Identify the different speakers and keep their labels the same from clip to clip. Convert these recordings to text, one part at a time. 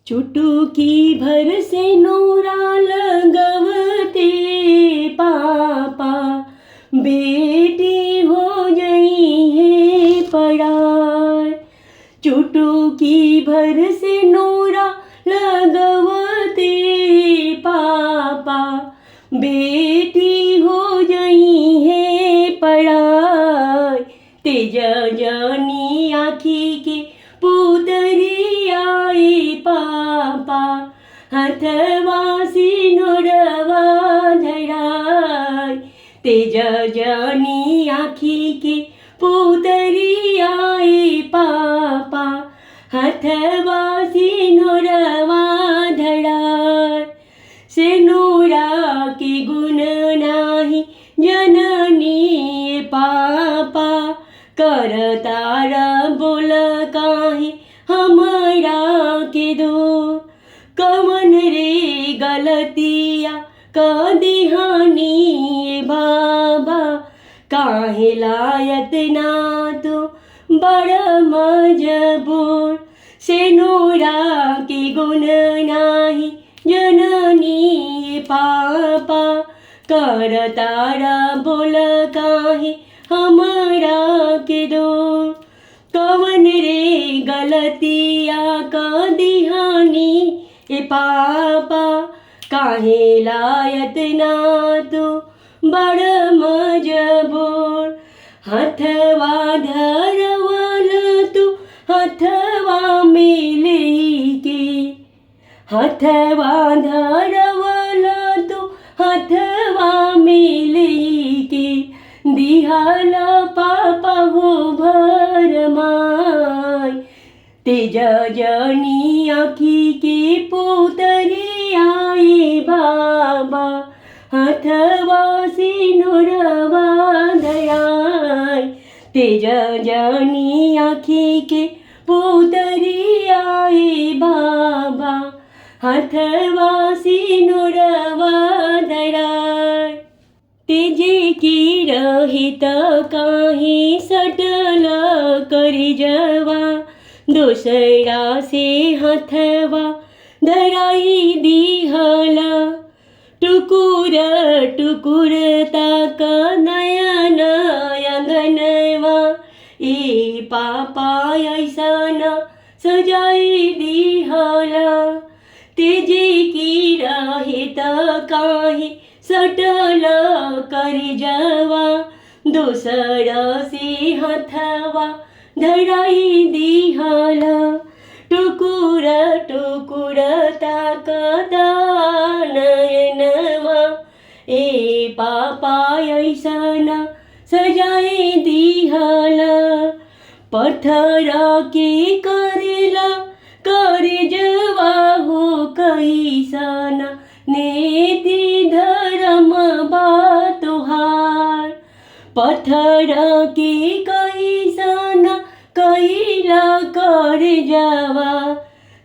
Speaker 1: चुटकी भर से नोरा लगवते पापा, बेटी हो गई है पराय। चुटकी भर से नोरा लगवते पापा, बेटी हो गई है पराय। तेज जानी आखी के पुतरी आई पापा, हथवा सिनुरवा धराय। तेज जानी आखी के पुतरी आई पापा, हथवा सिनुरवा धराय। सिनुरा के गुण नाही जननी पापा, करतार बोल काहे हमरा के दो। कवन रे गलतिया कदिहानी बाबा, काहे लायत ना तो बड़ मजबूर। सिनुरा के गुण नाही जननी पापा, करतार बोल काहे हमरा के दो। कवन रे गलतिया कदिहानी पापा, काहे लायत ना तो बड़ मजबूर। हथवा धरवल तू हथवा में लेके, हथवा धरवल तू हथवा में लेके, दिहल पापा हो भरमाय। तेज जानी आखी के पुतरी आई बाबा, हथवा सिनुरवा धराय। तेज जानी आखी के पुतरी आई बाबा, हथवा सिनुरवा धराय। तेजे की रहित काहे सटल करी जवा, दूसरा से हथवा धराई दिहला। टुकुर टुकुर ताक नयन अंगनवा, ए पापा ऐसन सजाई दिहला। तेजे की रहित काहे सटल करी जवा, दूसरा से हथवा धराई दिहला। टुकुर टुकुर ताकता नयनवा, ए पापा ऐसन सजाई दिहला। पत्थर के करेला करजवा हो कैसन, नेति धर्म बा तोहार। पत्थर के कैसन कैला करजवा,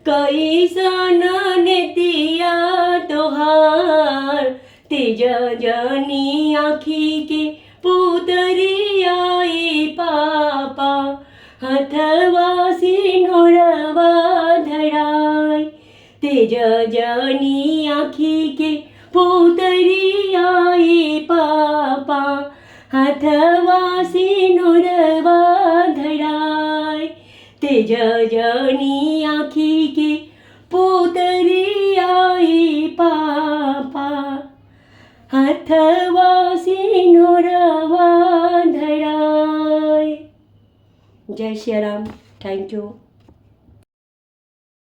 Speaker 1: कैसन नेतिया तोहार। तेज जानी आखी के पुतरी आई पापा, हथवा सिनुरवा धराय। तेज जानी आखी के पुतरी आई पापा, हथवा सिनुरवा धराय। तेज जानी आखी के पुतरी आई पापा, हथवा सिनुरवा धराय। जय श्री राम। Thank you.